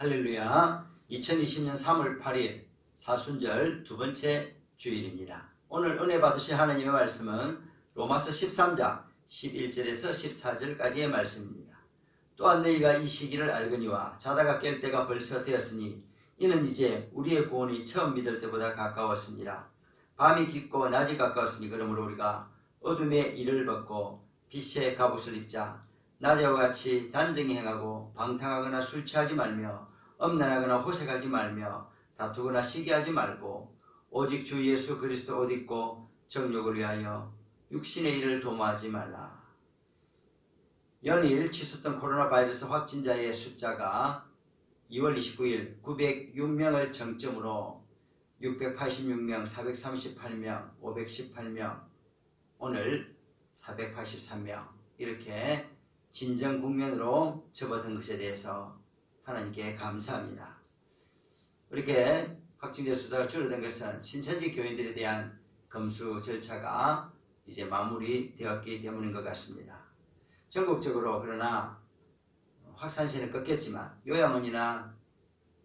할렐루야. 2020년 3월 8일 사순절 두 번째 주일입니다. 오늘 은혜 받으실 하나님의 말씀은 로마서 13장 11절에서 14절까지의 말씀입니다. 또한 너희가 이 시기를 알거니와 자다가 깰 때가 벌써 되었으니 이는 이제 우리의 구원이 처음 믿을 때보다 가까웠습니다. 밤이 깊고 낮이 가까웠으니 그러므로 우리가 어둠의 일을 벗고 빛의 갑옷을 입자. 낮에와 같이 단정히 행하고 방탕하거나 술 취하지 말며 엄난하거나 호색하지 말며 다투거나 시기하지 말고 오직 주 예수 그리스도 옷 입고 정욕을 위하여 육신의 일을 도모하지 말라. 연일 치솟던 코로나 바이러스 확진자의 숫자가 2월 29일 906명을 정점으로 686명, 438명, 518명, 오늘 483명 이렇게 진정 국면으로 접어든 것에 대해서 하나님께 감사합니다. 이렇게 확진자 수가 줄어든 것은 신천지 교인들에 대한 검수 절차가 이제 마무리되었기 때문인 것 같습니다. 전국적으로 그러나 확산세는 꺾였지만 요양원이나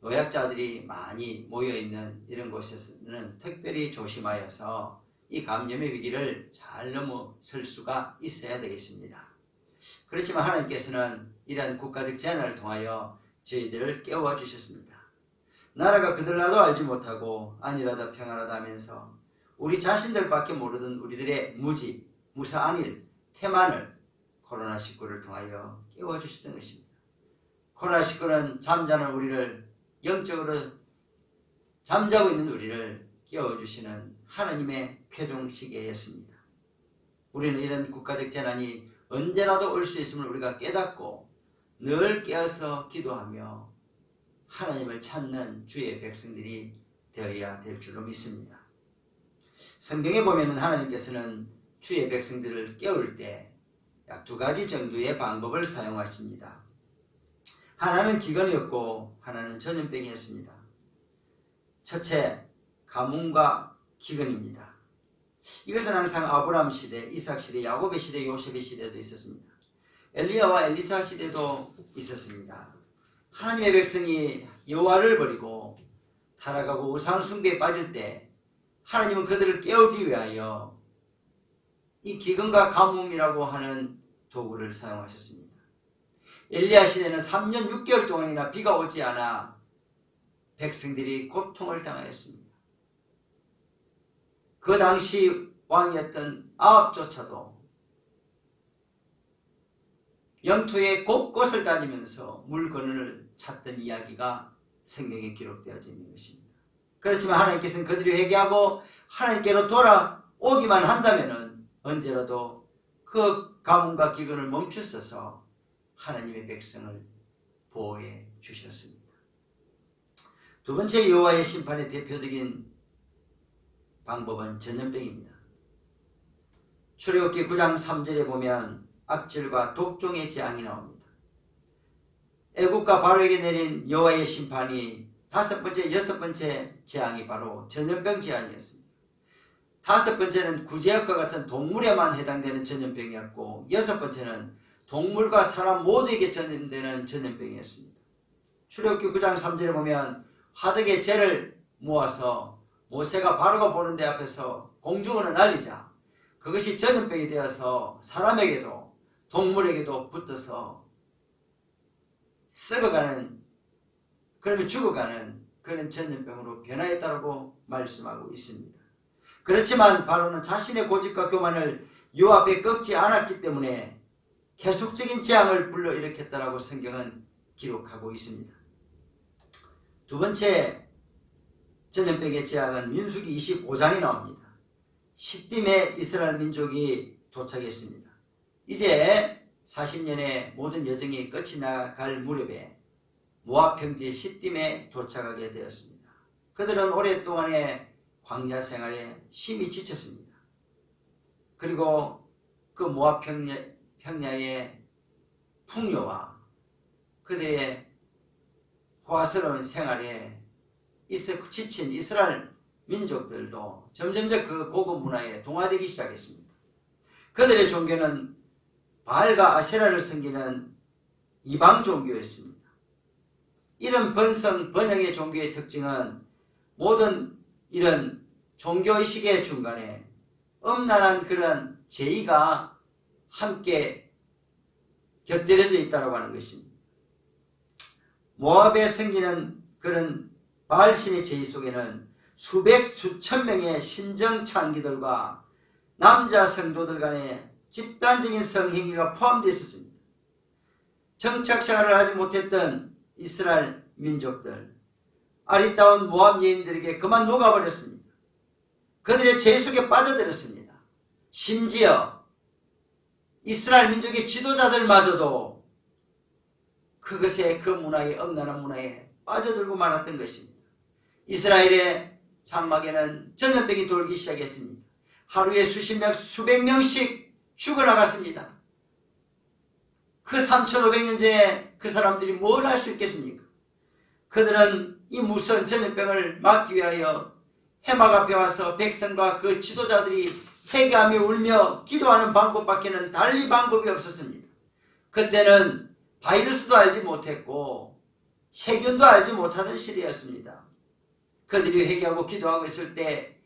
노약자들이 많이 모여있는 이런 곳에서는 특별히 조심하여서 이 감염의 위기를 잘 넘어설 수가 있어야 되겠습니다. 그렇지만 하나님께서는 이러한 국가적 재난을 통하여 저희들을 깨워주셨습니다. 나라가 그들나도 알지 못하고 안일하다 평안하다 하면서 우리 자신들밖에 모르던 우리들의 무지, 무사안일, 태만을 코로나19를 통하여 깨워주시던 것입니다. 코로나19는 잠자는 우리를, 영적으로 잠자고 있는 우리를 깨워주시는 하나님의 쾌종시계였습니다. 우리는 이런 국가적 재난이 언제라도 올 수 있음을 우리가 깨닫고 늘 깨어서 기도하며 하나님을 찾는 주의 백성들이 되어야 될 줄로 믿습니다. 성경에 보면 하나님께서는 주의 백성들을 깨울 때 약 두 가지 정도의 방법을 사용하십니다. 하나는 기근이었고 하나는 전염병이었습니다. 첫째, 가뭄과 기근입니다. 이것은 항상 아브라함 시대, 이삭 시대, 야곱의 시대, 요셉의 시대도 있었습니다. 엘리야와 엘리사 시대도 있었습니다. 하나님의 백성이 여호와를 버리고 타락하고 우상 숭배에 빠질 때 하나님은 그들을 깨우기 위하여 이 기근과 가뭄이라고 하는 도구를 사용하셨습니다. 엘리야 시대는 3년 6개월 동안이나 비가 오지 않아 백성들이 고통을 당하였습니다. 그 당시 왕이었던 아합조차도 영토의 곳곳을 다니면서 물건을 찾던 이야기가 성경에 기록되어져 있는 것입니다. 그렇지만 하나님께서는 그들이 회개하고 하나님께로 돌아오기만 한다면 언제라도 그 가뭄과 기근을 멈추셔서 하나님의 백성을 보호해 주셨습니다. 두 번째 여호와의 심판의 대표적인 방법은 전염병입니다. 출애굽기 9장 3절에 보면 악질과 독종의 재앙이 나옵니다. 애국과 바로에게 내린 여호와의 심판이 다섯 번째, 여섯 번째 재앙이 바로 전염병 재앙이었습니다. 다섯 번째는 구제역과 같은 동물에만 해당되는 전염병이었고 여섯 번째는 동물과 사람 모두에게 전염되는 전염병이었습니다. 출애굽기 9장 3절에 보면 화덕에 재를 모아서 모세가 바로가 보는 데 앞에서 공중으로 날리자 그것이 전염병이 되어서 사람에게도 동물에게도 붙어서 썩어가는, 그러면 죽어가는 그런 전염병으로 변화했다고 말씀하고 있습니다. 그렇지만 바로는 자신의 고집과 교만을 여호와 앞에 꺾지 않았기 때문에 계속적인 재앙을 불러일으켰다라고 성경은 기록하고 있습니다. 두 번째 전염병의 재앙은 민수기 25장에 나옵니다. 시딤에 이스라엘 민족이 도착했습니다. 이제 40년의 모든 여정이 끝이 나갈 무렵에 모압 평지 시딤에 도착하게 되었습니다. 그들은 오랫동안의 광야 생활에 심히 지쳤습니다. 그리고 그 모압 평야의 풍요와 그들의 호화스러운 생활에 지친 이스라엘 민족들도 점점점 그 고급 문화에 동화되기 시작했습니다. 그들의 종교는 바알과 아세라를 섬기는 이방 종교였습니다. 이런 번영의 종교의 특징은 모든 이런 종교의식의 중간에 엄란한 그런 제의가 함께 곁들여져 있다고 하는 것입니다. 모압에 생기는 그런 바알신의 제의 속에는 수천 명의 신정 창기들과 남자 성도들 간의 집단적인 성행위가 포함되어 있었습니다. 정착생활을 하지 못했던 이스라엘 민족들, 아리따운 모압 여인들에게 그만 녹아버렸습니다. 그들의 죄 속에 빠져들었습니다. 심지어 이스라엘 민족의 지도자들마저도 그것에, 그 문화에, 엄란한 문화에 빠져들고 말았던 것입니다. 이스라엘의 장막에는 전염병이 돌기 시작했습니다. 하루에 수십 명, 수백 명씩 죽어나갔습니다. 그 3,500년 전에 그 사람들이 뭘 할 수 있겠습니까? 그들은 이 무서운 전염병을 막기 위하여 해막 앞에 와서 백성과 그 지도자들이 회개하며 울며 기도하는 방법밖에는 달리 방법이 없었습니다. 그때는 바이러스도 알지 못했고 세균도 알지 못하던 시대였습니다. 그들이 회개하고 기도하고 있을 때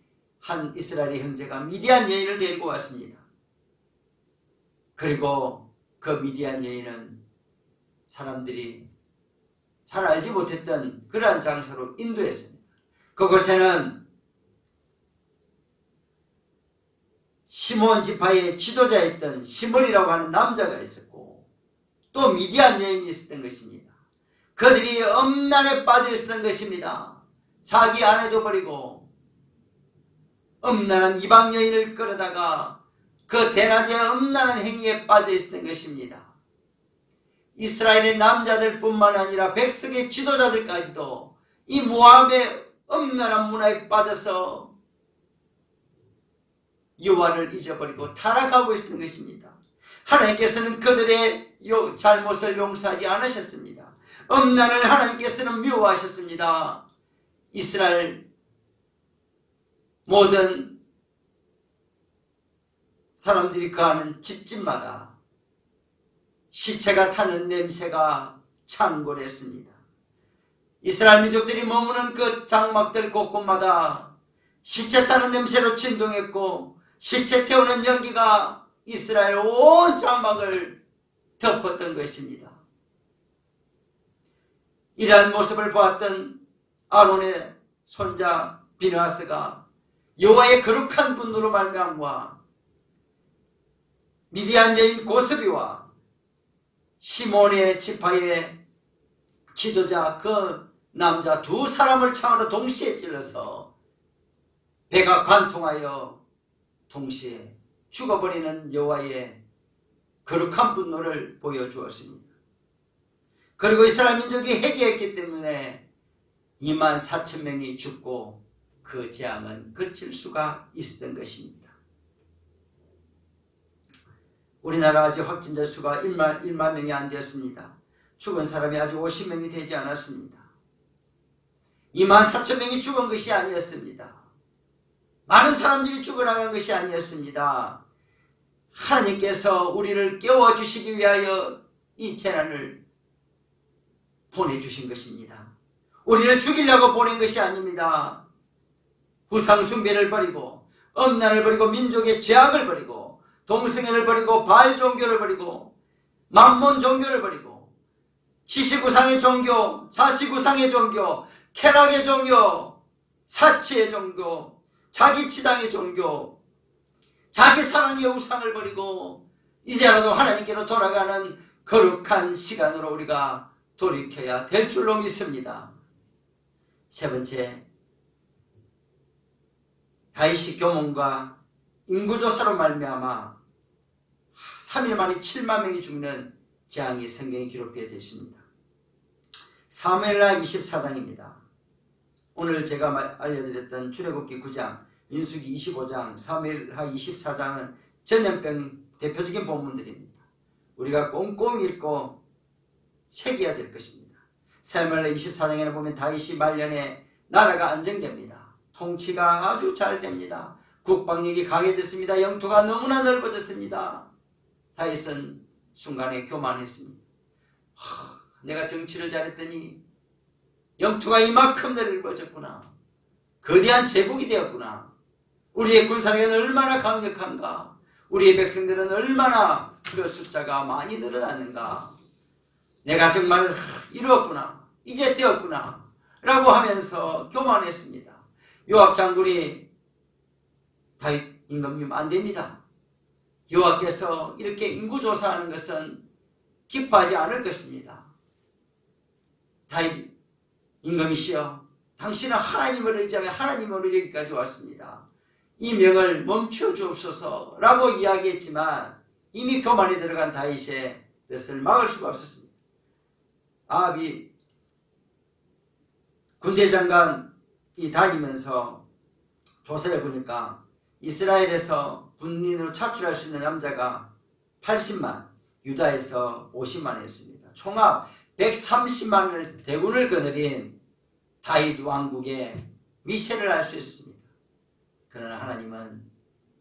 한 이스라엘의 형제가 미디안 여인을 데리고 왔습니다. 그리고 그 미디안 여인은 사람들이 잘 알지 못했던 그러한 장소로 인도했습니다. 그곳에는 시몬 지파의 지도자였던 시므리라고 하는 남자가 있었고 또 미디안 여인이 있었던 것입니다. 그들이 엄란에 빠져 있었던 것입니다. 자기 아내도 버리고 엄란한 이방 여인을 끌어다가 그 대낮에 엄란한 행위에 빠져 있었던 것입니다. 이스라엘의 남자들뿐만 아니라 백성의 지도자들까지도 이 모압의 엄란한 문화에 빠져서 여호와를 잊어버리고 타락하고 있었던 것입니다. 하나님께서는 그들의 잘못을 용서하지 않으셨습니다. 엄란을 하나님께서는 미워하셨습니다. 이스라엘 모든 사람들이 거하는 집집마다 시체가 타는 냄새가 창궐했습니다. 이스라엘 민족들이 머무는 그 장막들 곳곳마다 시체 타는 냄새로 진동했고 시체 태우는 연기가 이스라엘 온 장막을 덮었던 것입니다. 이러한 모습을 보았던 아론의 손자 비느하스가 여호와의 거룩한 분노로 말미암아 미디안 여인 고스비와 시몬의 지파의 지도자 그 남자 두 사람을 창으로 동시에 찔러서 배가 관통하여 동시에 죽어버리는 여호와의 거룩한 분노를 보여주었습니다. 그리고 이스라엘 민족이 회개했기 때문에 24,000명이 죽고 그 재앙은 그칠 수가 있었던 것입니다. 우리나라 아직 확진자 수가 1만 명이 안 되었습니다. 죽은 사람이 아직 50명이 되지 않았습니다. 24,000명이 죽은 것이 아니었습니다. 많은 사람들이 죽어나간 것이 아니었습니다. 하나님께서 우리를 깨워주시기 위하여 이 재난을 보내주신 것입니다. 우리를 죽이려고 보낸 것이 아닙니다. 우상숭배를 버리고 엄란을 버리고 민족의 죄악을 버리고 동성애를 버리고 바알 종교를 버리고 만몬 종교를 버리고 지식우상의 종교, 자식우상의 종교, 쾌락의 종교, 사치의 종교, 자기치장의 종교, 자기 사랑의 우상을 버리고 이제라도 하나님께로 돌아가는 거룩한 시간으로 우리가 돌이켜야 될 줄로 믿습니다. 세 번째, 다윗이 교문과 인구조사로 말미암아 3일 만에 7만 명이 죽는 재앙이 성경에 기록되어 있습니다. 사무엘하 24장입니다. 오늘 제가 알려드렸던 출애굽기 9장, 민수기 25장, 사무엘하 24장은 전염병 대표적인 본문들입니다. 우리가 꼼꼼히 읽고 새겨야 될 것입니다. 사무엘하 24장에는 보면 다윗이 말년에 나라가 안정됩니다. 통치가 아주 잘 됩니다. 국방력이 강해졌습니다. 영토가 너무나 넓어졌습니다. 다윗은 순간에 교만했습니다. 내가 정치를 잘했더니 영토가 이만큼 넓어졌구나. 거대한 제국이 되었구나. 우리의 군사력은 얼마나 강력한가. 우리의 백성들은 얼마나 그 숫자가 많이 늘어났는가. 내가 정말 이루었구나. 이제 되었구나. 라고 하면서 교만했습니다. 요압 장군이 다윗 임금님 안 됩니다. 여호와께서 이렇게 인구조사하는 것은 기뻐하지 않을 것입니다. 다윗 임금이시여, 당신은 하나님을 의지하며 하나님으로 여기까지 왔습니다. 이 명을 멈춰 주옵소서 라고 이야기했지만 이미 교만에 들어간 다윗의 뜻을 막을 수가 없었습니다. 아합이 군대장관이 다니면서 조사해 보니까 이스라엘에서 군인으로 차출할 수 있는 남자가 80만, 유다에서 50만이었습니다. 총합 130만을 대군을 거느린 다윗 왕국의 위세를 알 수 있었습니다. 그러나 하나님은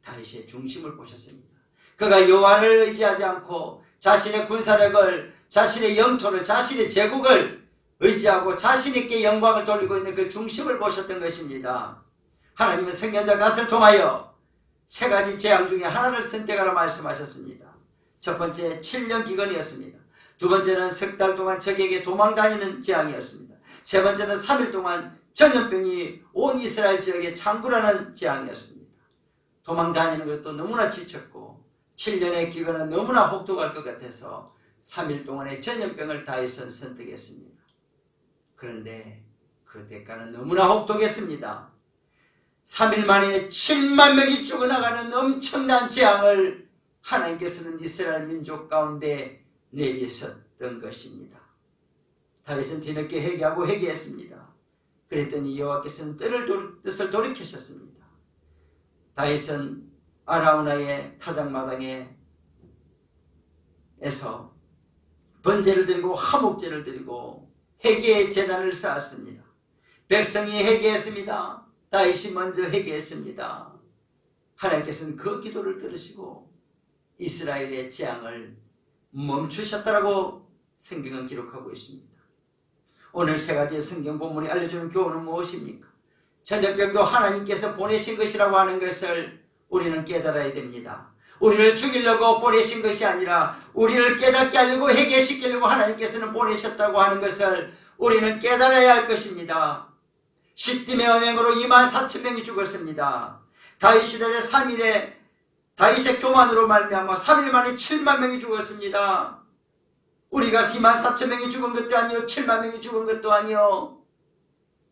다윗의 중심을 보셨습니다. 그가 여호와를 의지하지 않고 자신의 군사력을, 자신의 영토를, 자신의 제국을 의지하고 자신있게 영광을 돌리고 있는 그 중심을 보셨던 것입니다. 하나님은 선지자 갓을 통하여 세 가지 재앙 중에 하나를 선택하라 말씀하셨습니다. 첫 번째 7년 기근이었습니다. 두 번째는 석 달 동안 적에게 도망다니는 재앙이었습니다. 세 번째는 3일 동안 전염병이 온 이스라엘 지역에 창궐하는 재앙이었습니다. 도망다니는 것도 너무나 지쳤고 7년의 기근은 너무나 혹독할 것 같아서 3일 동안의 전염병을 다윗은 선택했습니다. 그런데 그 대가는 너무나 혹독했습니다. 3일 만에 7만 명이 죽어나가는 엄청난 재앙을 하나님께서는 이스라엘 민족 가운데 내리셨던 것입니다. 다윗은 뒤늦게 회개하고 회개했습니다. 그랬더니 여호와께서는 뜻을 돌이키셨습니다. 다윗은 아라우나의 타작마당에서 번제를 드리고 화목제를 드리고 회개의 제단을 쌓았습니다. 백성이 회개했습니다. 다윗이 먼저 회개했습니다. 하나님께서는 그 기도를 들으시고 이스라엘의 재앙을 멈추셨다라고 성경은 기록하고 있습니다. 오늘 세 가지의 성경 본문이 알려주는 교훈은 무엇입니까? 전염병도 하나님께서 보내신 것이라고 하는 것을 우리는 깨달아야 됩니다. 우리를 죽이려고 보내신 것이 아니라 우리를 깨닫게 하려고 회개시키려고 하나님께서는 보내셨다고 하는 것을 우리는 깨달아야 할 것입니다. 십김의 음행으로 24,000명이 죽었습니다. 다윗 시대의 3일에 다윗의 교만으로 말미암아 3일 만에 7만 명이 죽었습니다. 우리가 24,000명이 죽은 것도 아니요 7만 명이 죽은 것도 아니요.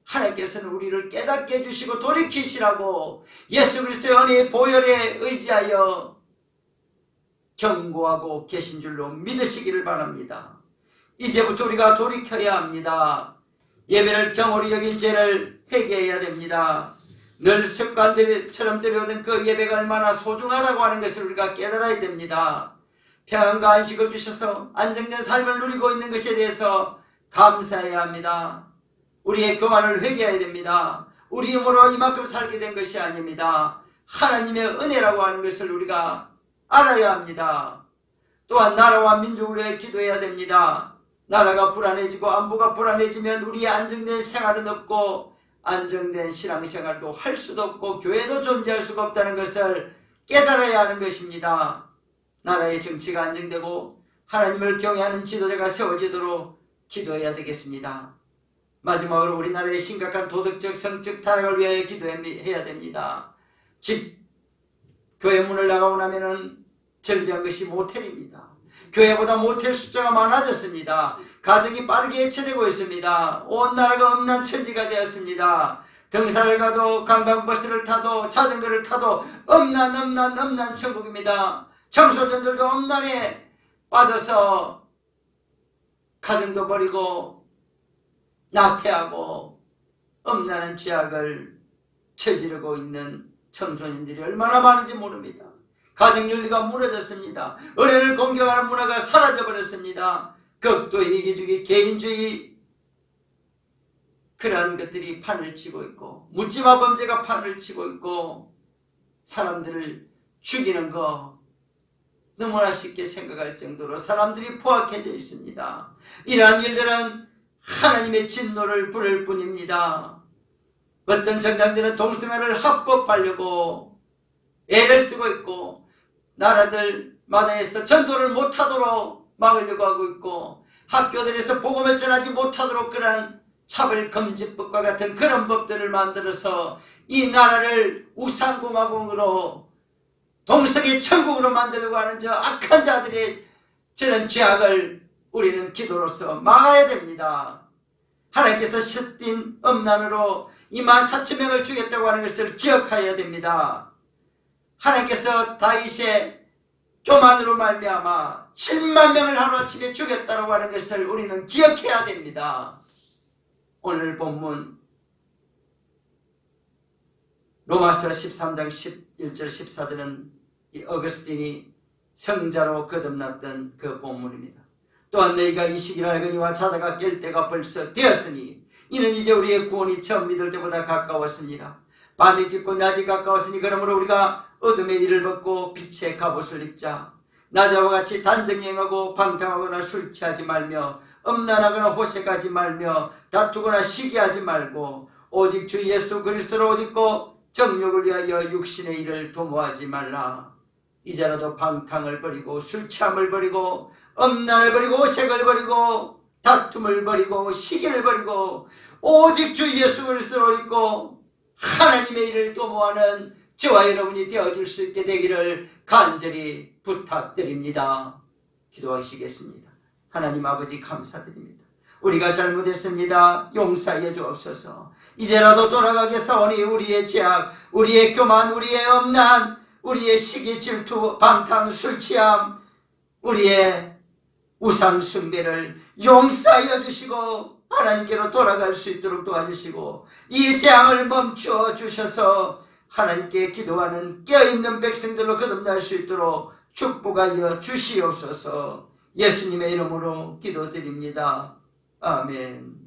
하나님께서는 우리를 깨닫게 해주시고 돌이키시라고 예수 그리스도의 은혜의 보혈에 의지하여 경고하고 계신 줄로 믿으시기를 바랍니다. 이제부터 우리가 돌이켜야 합니다. 예배를 경홀히 여긴 죄를 회개해야 됩니다. 늘 습관들처럼 드려오던 그 예배가 얼마나 소중하다고 하는 것을 우리가 깨달아야 됩니다. 평안과 안식을 주셔서 안정된 삶을 누리고 있는 것에 대해서 감사해야 합니다. 우리의 교만을 회개해야 됩니다. 우리 힘으로 이만큼 살게 된 것이 아닙니다. 하나님의 은혜라고 하는 것을 우리가 알아야 합니다. 또한 나라와 민족을 위해 기도해야 됩니다. 나라가 불안해지고 안보가 불안해지면 우리의 안정된 생활은 없고 안정된 신앙생활도 할 수도 없고 교회도 존재할 수가 없다는 것을 깨달아야 하는 것입니다. 나라의 정치가 안정되고 하나님을 경외하는 지도자가 세워지도록 기도해야 되겠습니다. 마지막으로 우리나라의 심각한 도덕적 성적 타락을 위하여 기도해야 됩니다. 집 교회 문을 나가고 나면은 절비한 것이 모텔입니다. 교회보다 모텔 숫자가 많아졌습니다. 가정이 빠르게 해체되고 있습니다. 온 나라가 음란 천지가 되었습니다. 등산을 가도 관광버스를 타도 자전거를 타도 음란 천국입니다. 청소년들도 음란에 빠져서 가정도 버리고 낙태하고 음란한 죄악을 저지르고 있는 청소년들이 얼마나 많은지 모릅니다. 가정윤리가 무너졌습니다. 어른을 공경하는 문화가 사라져버렸습니다. 극도 이기주의, 개인주의, 그러한 것들이 판을 치고 있고 묻지마 범죄가 판을 치고 있고 사람들을 죽이는 거 너무나 쉽게 생각할 정도로 사람들이 포악해져 있습니다. 이러한 일들은 하나님의 진노를 부를 뿐입니다. 어떤 정당들은 동성애를 합법하려고 애를 쓰고 있고 나라들마다에서 전도를 못하도록 막으려고 하고 있고 학교들에서 복음을 전하지 못하도록 그런 차별금지법과 같은 그런 법들을 만들어서 이 나라를 우상공화국으로 동성애 천국으로 만들려고 하는 저 악한 자들의 저런 죄악을 우리는 기도로서 막아야 됩니다. 하나님께서 셋딘 음란으로 24,000명을 죽였다고 하는 것을 기억해야 됩니다. 하나님께서 다윗의 교만으로 말미암아 7만 명을 하루아침에 죽였다고 하는 것을 우리는 기억해야 됩니다. 오늘 본문 로마서 13장 11절 14절은 이 어거스틴이 성자로 거듭났던 그 본문입니다. 또한 너희가 이 시기를 알거니와 자다가 깰 때가 벌써 되었으니 이는 이제 우리의 구원이 처음 믿을 때보다 가까웠습니다. 밤이 깊고 낮이 가까웠으니 그러므로 우리가 어둠의 일을 벗고 빛의 갑옷을 입자. 낮아와 같이 단정행하고 방탕하거나 술 취하지 말며 음란하거나 호색하지 말며 다투거나 시기하지 말고 오직 주 예수 그리스도로 옷 입고 정욕을 위하여 육신의 일을 도모하지 말라. 이제라도 방탕을 버리고 술 취함을 버리고 음란을 버리고 호색을 버리고 다툼을 버리고 시기를 버리고 오직 주 예수 그리스도로 옷 입고 하나님의 일을 도모하는 저와 여러분이 되어줄 수 있게 되기를 간절히 부탁드립니다. 기도하시겠습니다. 하나님 아버지 감사드립니다. 우리가 잘못했습니다. 용서해 주옵소서. 이제라도 돌아가게 사오니 우리의 죄악, 우리의 교만, 우리의 음란, 우리의 시기, 질투, 방탕, 술취함, 우리의 우상 숭배를 용서하여 주시고 하나님께로 돌아갈 수 있도록 도와주시고 이 재앙을 멈추어 주셔서 하나님께 기도하는 깨어있는 백성들로 거듭날 수 있도록 축복하여 주시옵소서. 예수님의 이름으로 기도드립니다. 아멘.